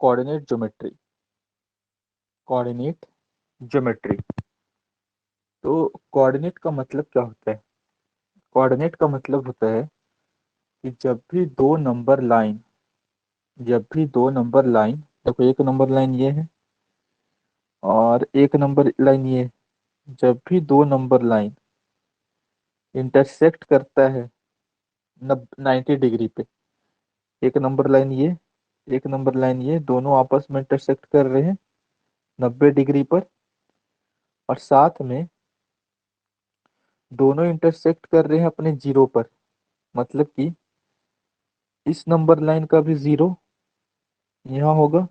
Coordinate geometry. Coordinate geometry. तो coordinate का मतलब क्या होता है? कोऑर्डिनेट का मतलब होता है कि जब भी दो नंबर लाइन, देखो एक नंबर लाइन ये है और एक नंबर लाइन ये है। जब भी दो नंबर लाइन इंटरसेक्ट करता है 90 डिग्री पे, एक नंबर लाइन ये, एक नंबर लाइन ये, दोनों आपस में इंटरसेक्ट कर रहे हैं 90 डिग्री पर, और साथ में दोनों इंटरसेक्ट कर रहे हैं अपने जीरो पर। मतलब कि इस नंबर लाइन का भी जीरो यहाँ होगा,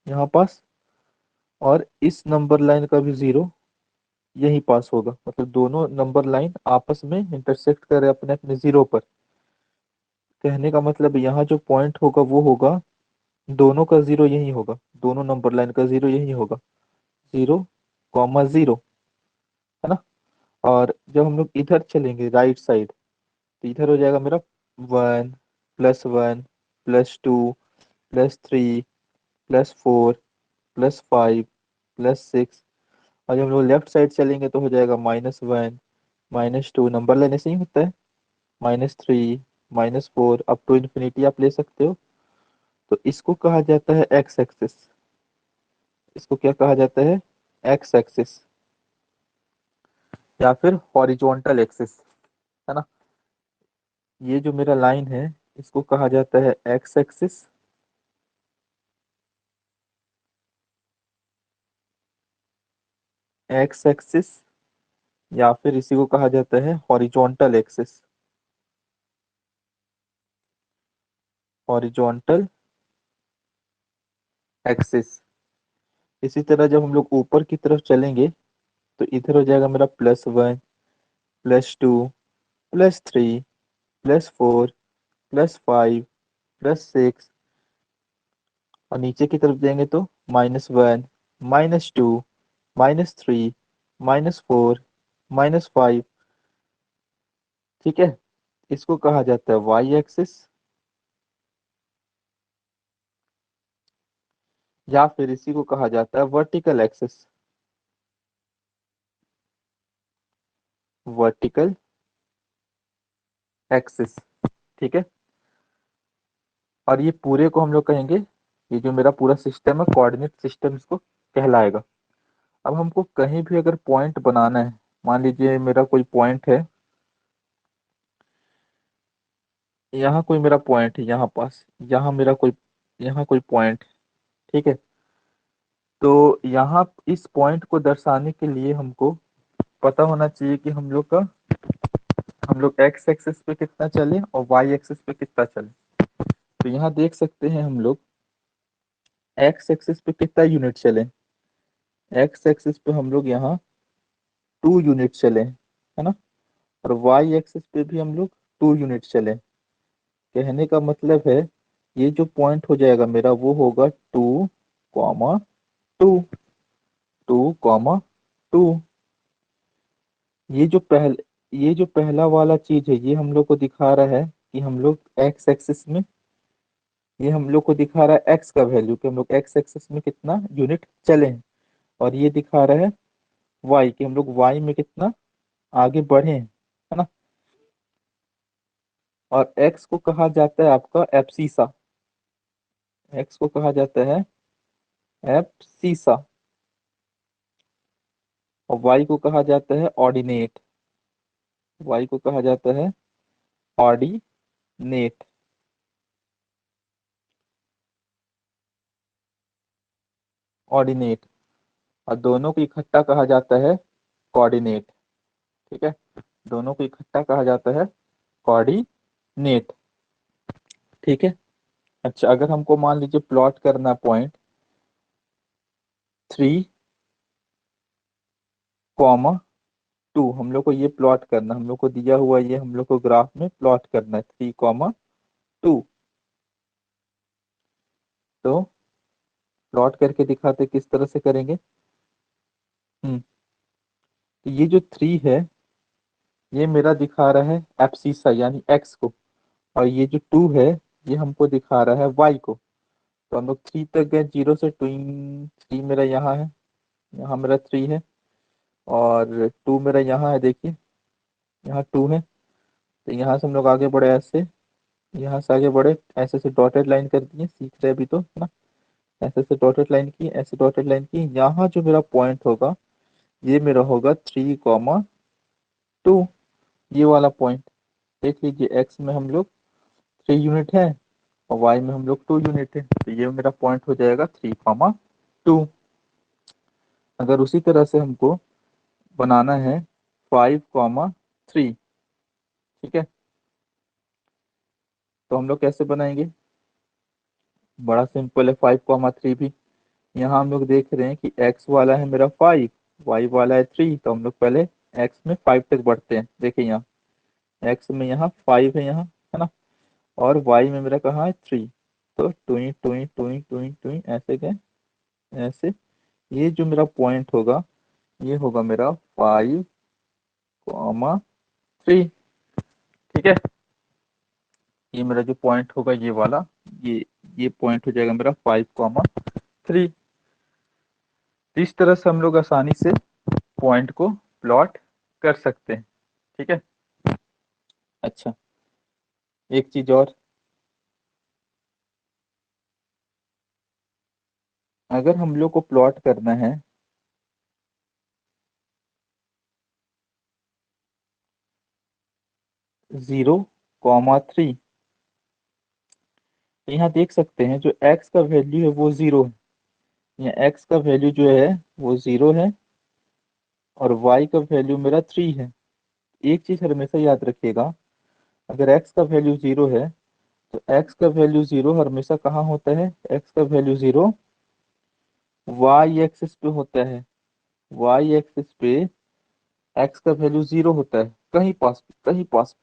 यहाँ पास, और इस नंबर लाइन का भी जीरो यहीं पास होगा। मतलब दोनों नंबर लाइन आपस में इंटरसेक्ट कर रहे हैं अपने अपने जीरो पर। कहने का मतलब यहाँ जो पॉइंट होगा वो होगा, दोनों का जीरो यही होगा, दोनों नंबर लाइन का जीरो यही होगा, 0, 0, है ना। और जब हम लोग इधर चलेंगे राइट साइड, तो इधर हो जाएगा मेरा 1, +1, +2, +3, +4, +5, +6। और जब हम लोग लेफ्ट साइड चलेंगे तो हो जाएगा -1, -2, नंबर लाइन ऐसे ही होता है, -3, -4, अप टू इन्फिनिटी आप ले सकते हो। तो इसको कहा जाता है एक्स एक्सिस। इसको क्या कहा जाता है? एक्स एक्सिस, या फिर हॉरिजॉन्टल एक्सिस, है ना। ये जो मेरा लाइन है इसको कहा जाता है एक्स एक्सिस, एक्स एक्सिस, या फिर इसी को कहा जाता है हॉरिजॉन्टल एक्सिस, हॉरिजॉन्टल एक्सिस। इसी तरह जब हम लोग ऊपर की तरफ चलेंगे तो इधर हो जाएगा मेरा +1, +2, +3, +4, +5, +6। और नीचे की तरफ जाएंगे तो -1, -2, -3, -4, -5। ठीक है। इसको कहा जाता है वाई एक्सिस, या फिर इसी को कहा जाता है वर्टिकल एक्सिस, वर्टिकल एक्सिस। ठीक है। और ये पूरे को हम लोग कहेंगे, ये जो मेरा पूरा सिस्टम है कोऑर्डिनेट सिस्टम इसको कहलाएगा। अब हमको कहीं भी अगर पॉइंट बनाना है, मान लीजिए मेरा कोई पॉइंट है, यहाँ कोई मेरा पॉइंट है, यहाँ पास, यहाँ मेरा कोई, यहाँ कोई पॉइंट, ठीक है। तो यहाँ इस पॉइंट को दर्शाने के लिए हमको पता होना चाहिए कि हम लोग एक्स एक्सिस पे कितना चले और वाई एक्सिस पे कितना चले। तो यहाँ देख सकते हैं हम लोग एक्स एक्सिस पे कितना यूनिट चले। एक्स एक्सिस पे हम लोग यहाँ 2 यूनिट चले, है ना। और वाई एक्सिस पे भी हम लोग 2 यूनिट चले। कहने का मतलब है ये जो पॉइंट हो जाएगा मेरा वो होगा 2, 2, 2, 2। ये जो पहला वाला चीज है ये हम लोग को दिखा रहा है कि हम लोग एक्स एक्सिस में, ये हम लोग को दिखा रहा है एक्स का वैल्यू कि हम लोग एक्स एक्सिस में कितना यूनिट चले हैं। और ये दिखा रहा है वाई कि हम लोग वाई में कितना आगे बढ़े हैं, है ना। और एक्स को कहा जाता है आपका एब्सिसा, एक्स को कहा जाता है एब्सिसा, और वाई को कहा जाता है ऑर्डिनेट, वाई को कहा जाता है ऑर्डिनेट, ऑर्डिनेट। और दोनों को इकट्ठा कहा जाता है कोऑर्डिनेट। ठीक है। दोनों को इकट्ठा कहा जाता है कोऑर्डिनेट। ठीक है। अच्छा, अगर हमको मान लीजिए प्लॉट करना पॉइंट 3, 2, हम लोग को ये प्लॉट करना, हम लोग को दिया हुआ ये हम लोग को ग्राफ में प्लॉट करना है 3, 2। तो प्लॉट करके दिखाते किस तरह से करेंगे। हम्म। तो ये जो 3 है ये मेरा दिखा रहा है एब्सिसा यानी एक्स को, और ये जो 2 है ये हमको दिखा रहा है वाई को। तो हम लोग 3 तक गए, 0 से 2, 3 मेरा यहाँ है, यहाँ मेरा 3 है, और 2 मेरा यहाँ है, देखिए यहाँ 2 है। तो यहाँ से हम लोग आगे बढ़े ऐसे, यहाँ से आगे बढ़े, ऐसे से डॉटेड लाइन कर दिए, सीख रहे अभी तो, है ना। ऐसे से डॉटेड लाइन की, ऐसे डॉटेड लाइन की, यहाँ जो मेरा पॉइंट होगा ये मेरा होगा 3,2, ये वाला पॉइंट। देख लीजिए, एक्स में हम लोग 3 यूनिट है और वाई में हम लोग 2 यूनिट है, तो ये मेरा पॉइंट हो जाएगा 3,2। अगर उसी तरह से हमको बनाना है 5,3, ठीक है, तो हम लोग कैसे बनाएंगे? बड़ा सिंपल है, 5,3 भी। यहाँ हम लोग देख रहे हैं कि x वाला है मेरा 5, y वाला है 3, तो हम लोग पहले x में 5 तक बढ़ते हैं। देखिए यहाँ x में यहाँ 5 है, यहाँ है ना, और y में मेरा कहाँ है 3। तो टुई टुई टुई टुई टुई ऐसे गए, ऐसे। ये जो मेरा पॉइंट होगा ये होगा मेरा 5,3, ठीक है। ये मेरा जो पॉइंट होगा ये वाला, ये पॉइंट हो जाएगा मेरा 5,3। इस तरह से हम लोग आसानी से पॉइंट को प्लॉट कर सकते हैं, ठीक है। अच्छा, एक चीज और, अगर हम लोग को प्लॉट करना है 0,3, तो यहाँ देख सकते हैं जो x का वैल्यू है वो 0 है। यहाँ x का वैल्यू जो है वो 0 है और y का वैल्यू मेरा 3 है। एक चीज हमेशा याद रखिएगा, अगर x का वैल्यू 0 है तो x का वैल्यू 0 हमेशा कहाँ होता है? x का वैल्यू 0 y एक्सिस पे होता है। y एक्सिस पे x का वैल्यू 0 होता है, कहीं पास, कहीं पास।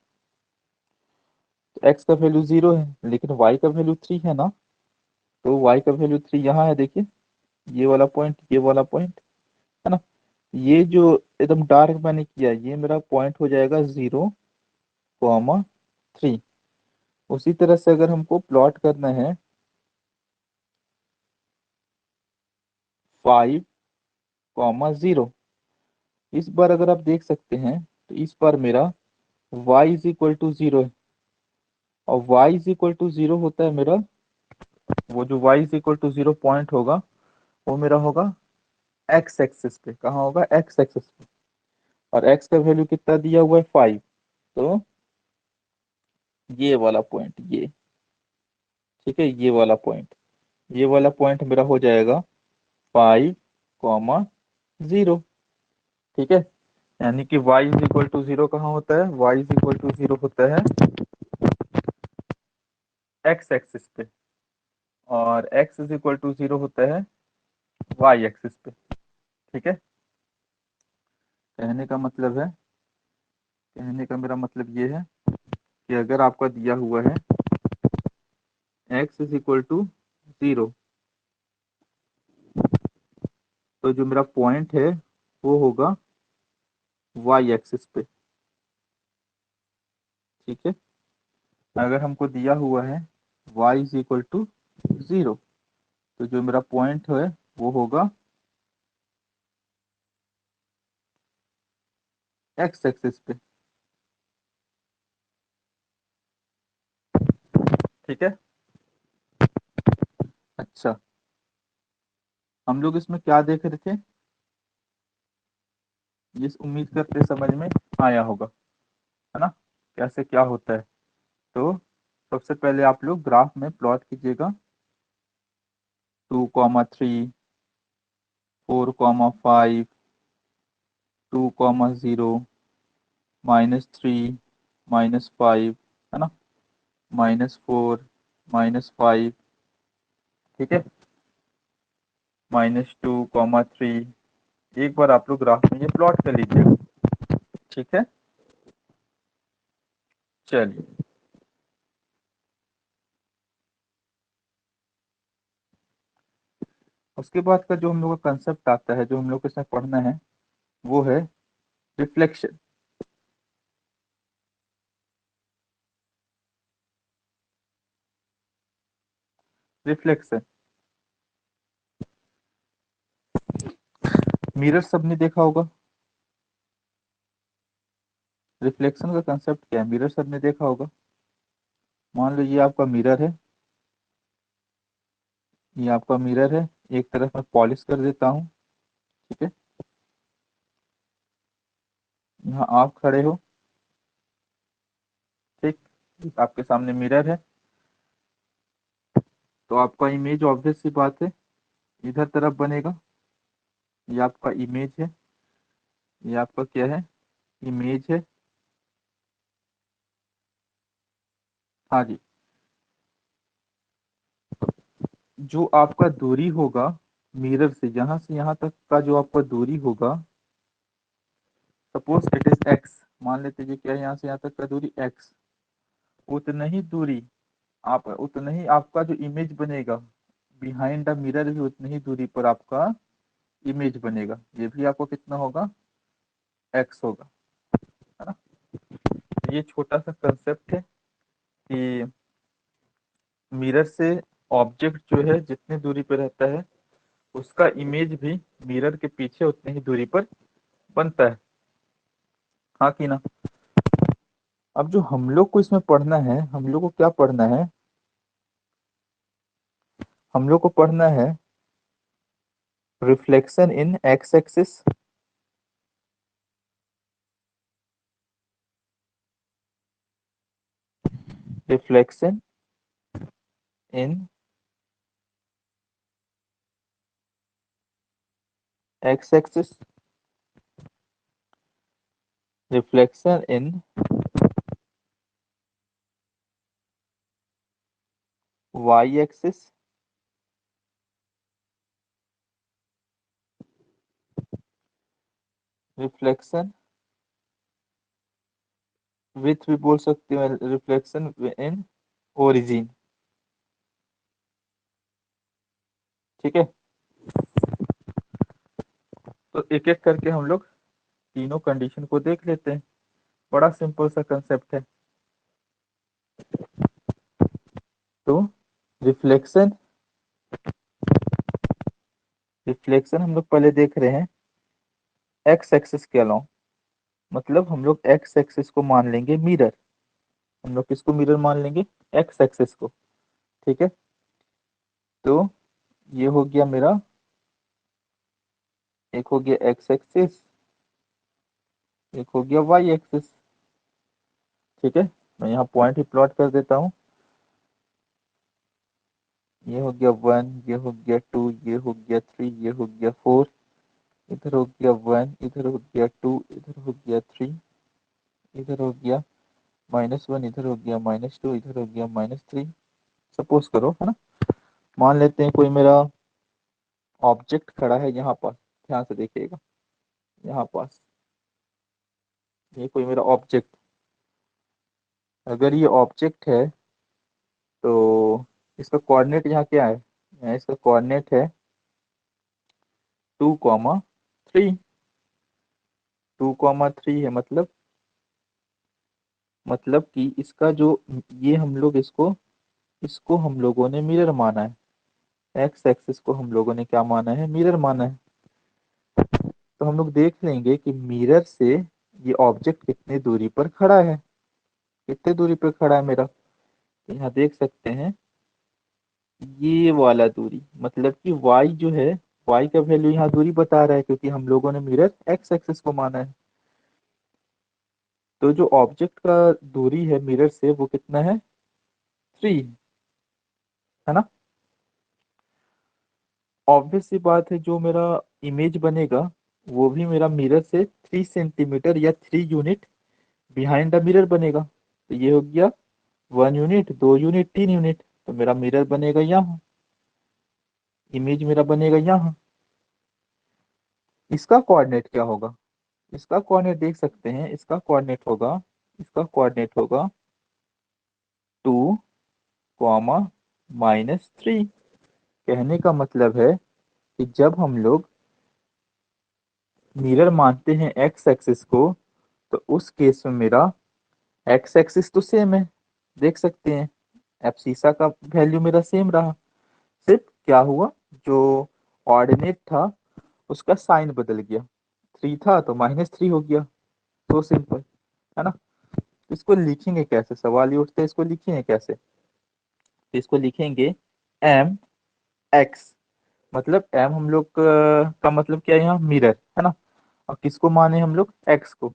तो x का वैल्यू 0 है लेकिन y का वैल्यू 3 है ना, तो y का वैल्यू 3 यहाँ है, देखिए ये वाला पॉइंट, ये वाला पॉइंट, है ना। ये जो एकदम डार्क मैंने किया ये मेरा पॉइंट हो जाएगा 0,3। उसी तरह से अगर हमको प्लॉट करना है 5,0, इस बार अगर आप देख सकते हैं तो इस बार मेरा y इज इक्वल टू 0 है, और y इज इक्वल टू 0 होता है मेरा, वो जो y is equal to 0 point होगा वो मेरा होगा x एक्सिस पे। कहाँ होगा? x एक्सिस पे। और x का वैल्यू कितना दिया हुआ है? 5। तो ये वाला पॉइंट, ये, ठीक है, ये वाला पॉइंट मेरा हो जाएगा 5,0, ठीक है। यानी कि y इज इक्वल टू 0 कहाँ होता है? y इज इक्वल टू 0 होता है x एक्सिस पे, और x इज इक्वल टू 0 होता है y एक्सिस पे, ठीक है। कहने का मतलब है, कहने का मेरा मतलब ये है कि अगर आपका दिया हुआ है x इज इक्वल टू 0, तो जो मेरा पॉइंट है वो होगा y एक्सिस पे, ठीक है। अगर हमको दिया हुआ है y इज इक्वल टू 0, तो जो मेरा पॉइंट है वो होगा x एक्सिस पे, ठीक है। अच्छा, हम लोग इसमें क्या देख रहे थे? ये उम्मीद करते समझ में आया होगा, है ना, कैसे क्या होता है। तो सबसे पहले आप लोग ग्राफ में प्लॉट कीजिएगा 2,3, 4,5, 2,0, -3, -5, है ना, -4, -5, ठीक है, -2,3। एक बार आप लोग ग्राफ में ये प्लॉट कर लीजिएगा, ठीक है। चलिए, उसके बाद का जो हम लोग का कंसेप्ट आता है, जो हम लोग को इसमें पढ़ना है, वो है रिफ्लेक्शन। रिफ्लेक्शन मिरर सबने देखा होगा। रिफ्लेक्शन का कंसेप्ट क्या है, मिरर सबने देखा होगा। मान लो ये आपका मिरर है, ये आपका मिरर है, एक तरफ मैं पॉलिश कर देता हूँ, ठीक है। यहाँ आप खड़े हो, ठीक, आपके सामने मिरर है, तो आपका इमेज ऑब्वियस सी बात है इधर तरफ बनेगा। ये आपका इमेज है, ये आपका क्या है, इमेज है। हाँ जी। जो आपका दूरी होगा मिरर से, यहाँ से यहाँ तक का जो आपका दूरी होगा, सपोज इट इज एक्स, मान लेते हैं क्या है, यहाँ से यहाँ तक का दूरी एक्स, उतना ही दूरी आप, उतना ही आपका जो इमेज बनेगा बिहाइंड द मिरर भी उतनी ही दूरी पर आपका इमेज बनेगा। ये भी आपको कितना होगा, एक्स होगा, है ना। ये छोटा सा कंसेप्ट है कि मिरर से ऑब्जेक्ट जो है जितनी दूरी पर रहता है उसका इमेज भी मिरर के पीछे उतनी ही दूरी पर बनता है, हाँ कि ना। अब जो हम लोग को इसमें पढ़ना है, हम लोग को क्या पढ़ना है, हम लोग को पढ़ना है reflection in x axis, reflection in x axis, reflection in y axis, reflection with भी बोल सकते हो, रिफ्लेक्शन इन ओरिजिन, ठीक है। तो एक एक करके हम लोग तीनों कंडीशन को देख लेते हैं, बड़ा सिंपल सा कंसेप्ट है। तो रिफ्लेक्शन, रिफ्लेक्शन हम लोग पहले देख रहे हैं एक्स एक्सिस के अलावा, मतलब हम लोग एक्स एक्सिस को मान लेंगे मिरर, हम लोग किसको मिरर मान लेंगे, एक्स एक्सिस को, ठीक है। तो ये हो गया मेरा, एक हो गया एक्स एक्सिस, एक हो गया वाई एक्सिस, ठीक है। मैं यहाँ पॉइंट ही प्लॉट कर देता हूँ, ये हो गया 1, ये हो गया 2, ये हो गया 3, ये हो गया 4, इधर हो गया 1, इधर हो गया 2, इधर हो गया 3, इधर हो गया -1, इधर हो गया -2, इधर हो गया -3। सपोज करो, है ना, मान लेते हैं कोई मेरा ऑब्जेक्ट खड़ा है यहाँ पर, ध्यान से देखिएगा, यहाँ पास ये कोई मेरा ऑब्जेक्ट, अगर ये ऑब्जेक्ट है तो इसका कोऑर्डिनेट यहाँ क्या है, यहाँ इसका कोऑर्डिनेट है 2,3, 2,3 है, मतलब कि इसका जो, ये हम लोग इसको, इसको हम लोगों ने मिरर माना है, एक्स एक्सिस को हम लोगों ने क्या माना है, मिरर माना है। तो हम लोग देख लेंगे कि मिरर से ये ऑब्जेक्ट कितनी दूरी पर खड़ा है, कितनी दूरी पर खड़ा है मेरा, तो यहाँ देख सकते हैं ये वाला दूरी, मतलब कि y जो है, y का वैल्यू यहाँ दूरी बता रहा है क्योंकि हम लोगों ने मिरर x एक्सिस को माना है। तो जो ऑब्जेक्ट का दूरी है मिरर से वो कितना है, 3, है ना। ऑब्वियस सी बात है जो मेरा इमेज बनेगा वो भी मेरा मिरर से 3 सेंटीमीटर या 3 यूनिट बिहाइंड द मिरर बनेगा। तो ये हो गया 1 यूनिट, 2 यूनिट, 3 यूनिट, तो मेरा मिरर बनेगा यहाँ, इमेज मेरा बनेगा यहाँ। इसका कोऑर्डिनेट क्या होगा, इसका कोऑर्डिनेट देख सकते हैं, इसका कोऑर्डिनेट होगा, इसका कोऑर्डिनेट होगा 2, -3। कहने का मतलब है कि जब हम लोग मिरर मानते हैं एक्स एक्सिस को, तो उस केस में मेरा एक्स एक्सिस तो सेम है, देख सकते हैं एब्सिसा का वैल्यू मेरा सेम रहा, सिर्फ क्या हुआ, जो ऑर्डिनेट था उसका साइन बदल गया, 3 था तो -3 हो गया। तो सिंपल है ना। इसको लिखेंगे कैसे, सवाल ये उठते हैं इसको लिखेंगे कैसे। तो इसको लिखेंगे एम एक्स, मतलब एम हम लोग का मतलब क्या है यहाँ, मिरर है ना। और किसको माने हम लोग, एक्स को।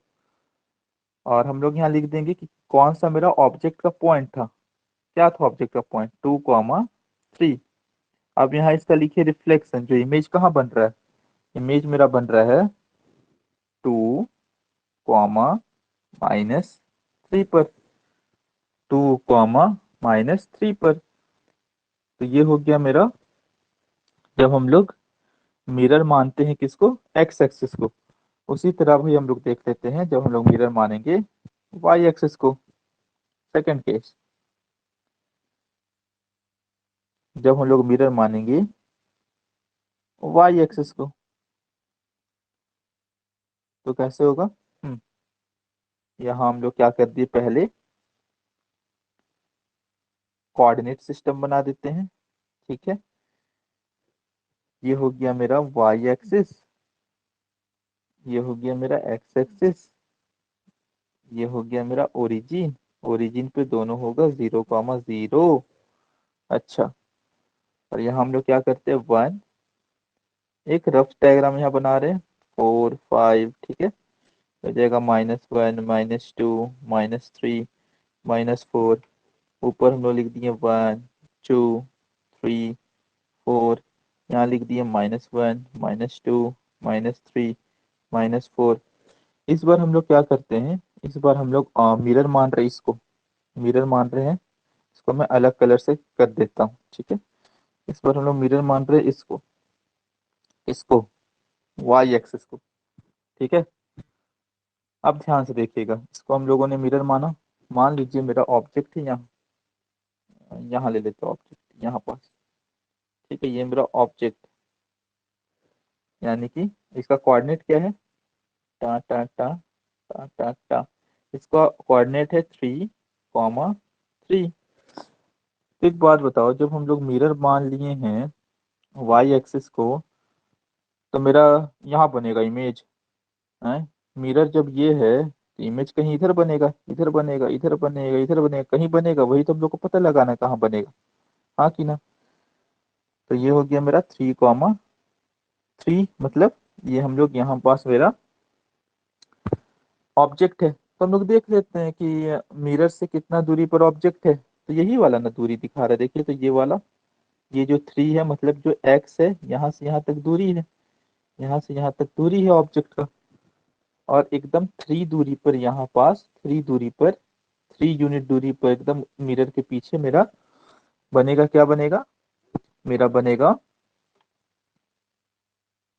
और हम लोग यहाँ लिख देंगे कि कौन सा मेरा ऑब्जेक्ट का पॉइंट था। क्या था ऑब्जेक्ट का पॉइंट, 2,3। अब यहाँ इसका लिखिए रिफ्लेक्शन, जो इमेज कहाँ बन रहा है, इमेज मेरा बन रहा है 2,-3 पर, 2,-3 पर। तो ये हो गया मेरा, जब हम लोग मिरर मानते हैं किसको, एक्स एक्सिस को। उसी तरह भी हम लोग देख लेते हैं जब हम लोग मिरर मानेंगे वाई एक्सिस को। सेकंड केस, जब हम लोग मिरर मानेंगे वाई एक्सिस को, तो कैसे होगा। यहाँ हम लोग क्या कर दिए, पहले कोऑर्डिनेट सिस्टम बना देते हैं। ठीक है, ये हो गया मेरा वाई एक्सिस, ये हो गया मेरा एक्स एक्सिस, ये हो गया मेरा ओरिजिन। ओरिजिन पे दोनों होगा 0,0। अच्छा, और यहाँ हम लोग क्या करते हैं, 1, एक रफ डायग्राम यहाँ बना रहे हैं, 4, 5। ठीक है, हो जाएगा -1, -2, -3, -4। ऊपर हम लोग लिख दिए 1, 2, 3, 4। यहाँ लिख दिए -1, -2, -3, -4। इस बार हम लोग क्या करते हैं, इस बार हम लोग मिरर मान रहे हैं इसको, मिरर मान रहे हैं इसको, मैं अलग कलर से कर देता हूँ। ठीक है, इस बार हम लोग मिरर मान रहे हैं इसको, इसको वाई एक्सिस को। ठीक है, अब ध्यान से देखिएगा, इसको हम लोगों ने मिरर माना। मान लीजिए मेरा ऑब्जेक्ट है यहाँ, यहाँ ले लेते हैं ऑब्जेक्ट यहाँ पास। ठीक है, ये मेरा ऑब्जेक्ट, यानी कि इसका कोऑर्डिनेट क्या है, टा टा टा टा टा टा, इसका कोऑर्डिनेट है 3,3। एक बात बताओ, जब हम लोग मिरर मान लिए हैं वाई एक्सिस को, तो मेरा यहाँ बनेगा इमेज है। मिरर जब ये है तो इमेज कहीं इधर बनेगा, इधर बनेगा, इधर बनेगा, इधर बनेगा, कहीं बनेगा, वही तो हम लोग को पता लगाना है कहाँ बनेगा। हाँ कि ना। तो ये हो गया मेरा 3,3, मतलब ये हम लोग यहाँ पास मेरा ऑब्जेक्ट है। तो हम लोग देख लेते हैं कि मिरर से कितना दूरी पर ऑब्जेक्ट है, तो यही वाला ना दूरी दिखा रहा है, देखिए तो ये वाला, ये जो 3 है, मतलब जो एक्स है, यहाँ से यहाँ तक दूरी है, यहाँ से यहाँ तक दूरी है ऑब्जेक्ट का। और एकदम 3 दूरी पर, यहाँ पास 3 दूरी पर, 3 यूनिट दूरी पर एकदम मिरर के पीछे मेरा बनेगा, क्या बनेगा, मेरा बनेगा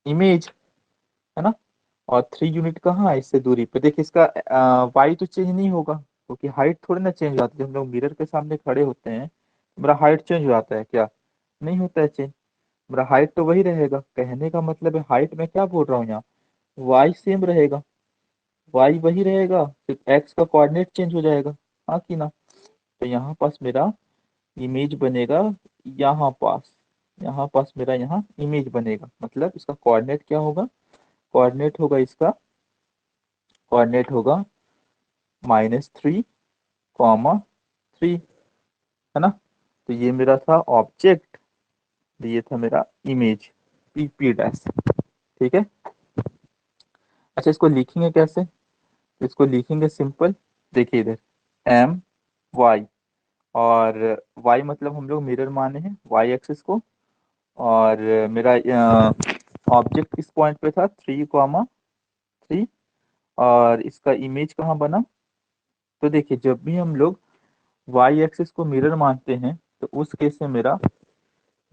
इमेज, है ना। और 3 यूनिट कहाँ है इससे दूरी पे, देखिए इसका वाई तो चेंज नहीं होगा, क्योंकि हाइट थोड़ी ना चेंज होती है। जब हम लोग मिरर के सामने खड़े होते हैं, मेरा हाइट चेंज हो जाता है क्या, नहीं होता है चेंज, मेरा हाइट तो वही रहेगा। कहने का मतलब है हाइट में क्या बोल रहा हूँ यहाँ, वाई सेम रहेगा, वाई वही रहेगा, सिर्फ एक्स का कोऑर्डिनेट चेंज हो जाएगा। हाँ कि ना। तो यहाँ पास मेरा इमेज बनेगा, यहाँ पास, यहाँ पास मेरा यहाँ इमेज बनेगा, मतलब इसका कोऑर्डिनेट क्या होगा, कोऑर्डिनेट होगा इसका, कोऑर्डिनेट होगा -3,3, है ना। तो ये मेरा था ऑब्जेक्ट, ये था मेरा इमेज, पी पी डैश। ठीक है, अच्छा इसको लिखेंगे कैसे, इसको लिखेंगे सिंपल, देखिए इधर एम वाई, और वाई मतलब हम लोग मिरर माने हैं वाई एक्सिस को, और मेरा ऑब्जेक्ट किस पॉइंट पे था, 3,3, और इसका इमेज कहाँ बना। तो देखिए जब भी हम लोग वाई एक्सिस को मिरर मानते हैं, तो उस केस में मेरा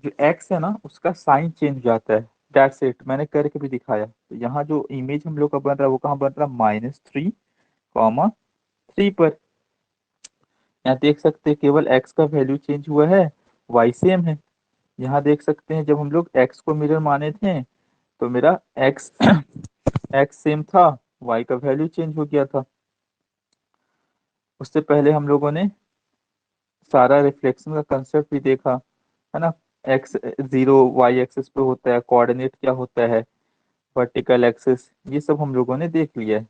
जो एक्स है ना, उसका साइन चेंज हो जाता है। दैट्स इट, मैंने करके भी दिखाया। तो यहाँ जो इमेज हम लोग का बन रहा है वो कहाँ बन रहा है, -3,3 पर। यहाँ देख सकते हैं केवल एक्स का वैल्यू चेंज हुआ है, वाई सेम है। यहाँ देख सकते हैं जब हम लोग एक्स को मिरर माने थे, तो मेरा एक्स एक्स सेम था, वाई का वैल्यू चेंज हो गया था। उससे पहले हम लोगों ने सारा रिफ्लेक्शन का कंसेप्ट भी देखा, है ना। एक्स 0 वाई एक्सिस पे होता है, कोऑर्डिनेट क्या होता है, वर्टिकल एक्सिस, ये सब हम लोगों ने देख लिया है।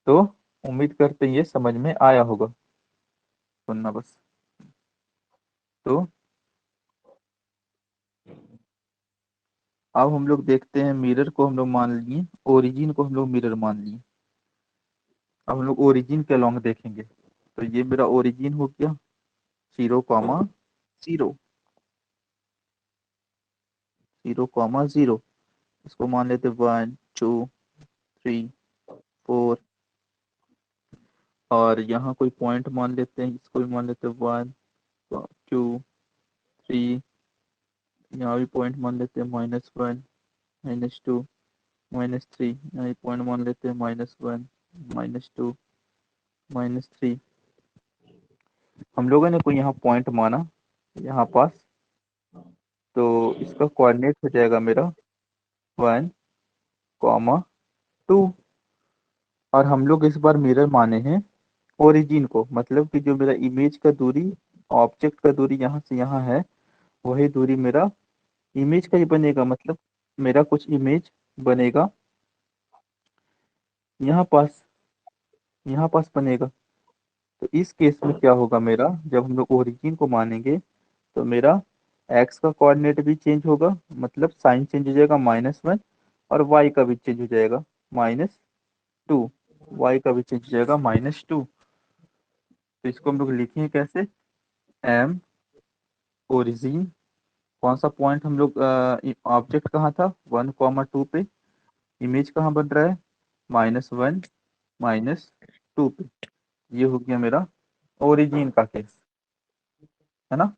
तो उम्मीद करते हैं ये समझ में आया होगा, सुनना बस। तो अब हम लोग देखते हैं, मिरर को हम लोग मान लिए, ओरिजिन को हम लोग मिरर मान लिए। अब हम लोग ओरिजिन के अलोंग देखेंगे। तो ये मेरा ओरिजिन हो गया 0, 0, 0, 0। इसको मान लेते 1, 2, 3, 4। और यहाँ कोई पॉइंट मान लेते हैं, इसको भी मान लेते हैं 1, 2, 3। यहाँ भी पॉइंट मान लेते हैं -1, -2, -3। यहाँ भी पॉइंट मान लेते हैं -1, -2, -3। हम लोगों ने कोई यहाँ पॉइंट माना यहाँ पास, तो इसका कोऑर्डिनेट हो जाएगा मेरा 1, 2। और हम लोग इस बार मिरर माने हैं ओरिजिन को, मतलब कि जो मेरा इमेज का दूरी, ऑब्जेक्ट का दूरी यहाँ से यहाँ है, वही दूरी मेरा इमेज का ही बनेगा। मतलब मेरा कुछ इमेज बनेगा यहाँ पास, यहाँ पास बनेगा। तो इस केस में क्या होगा मेरा, जब हम लोग ओरिजिन को मानेंगे, तो मेरा एक्स का कोऑर्डिनेट भी चेंज होगा, मतलब साइन चेंज हो जाएगा -1। और वाई का भी चेंज हो जाएगा -2। वाई का भी चेंज हो जाएगा -2। तो इसको हम लोग लिखेंगे कैसे, एम ओरिजिन, कौन सा पॉइंट हम लोग, ऑब्जेक्ट कहाँ था 1, 2 पे, इमेज कहाँ बन रहा है -1, -2 पे। ये हो गया मेरा ओरिजिन का केस, है ना।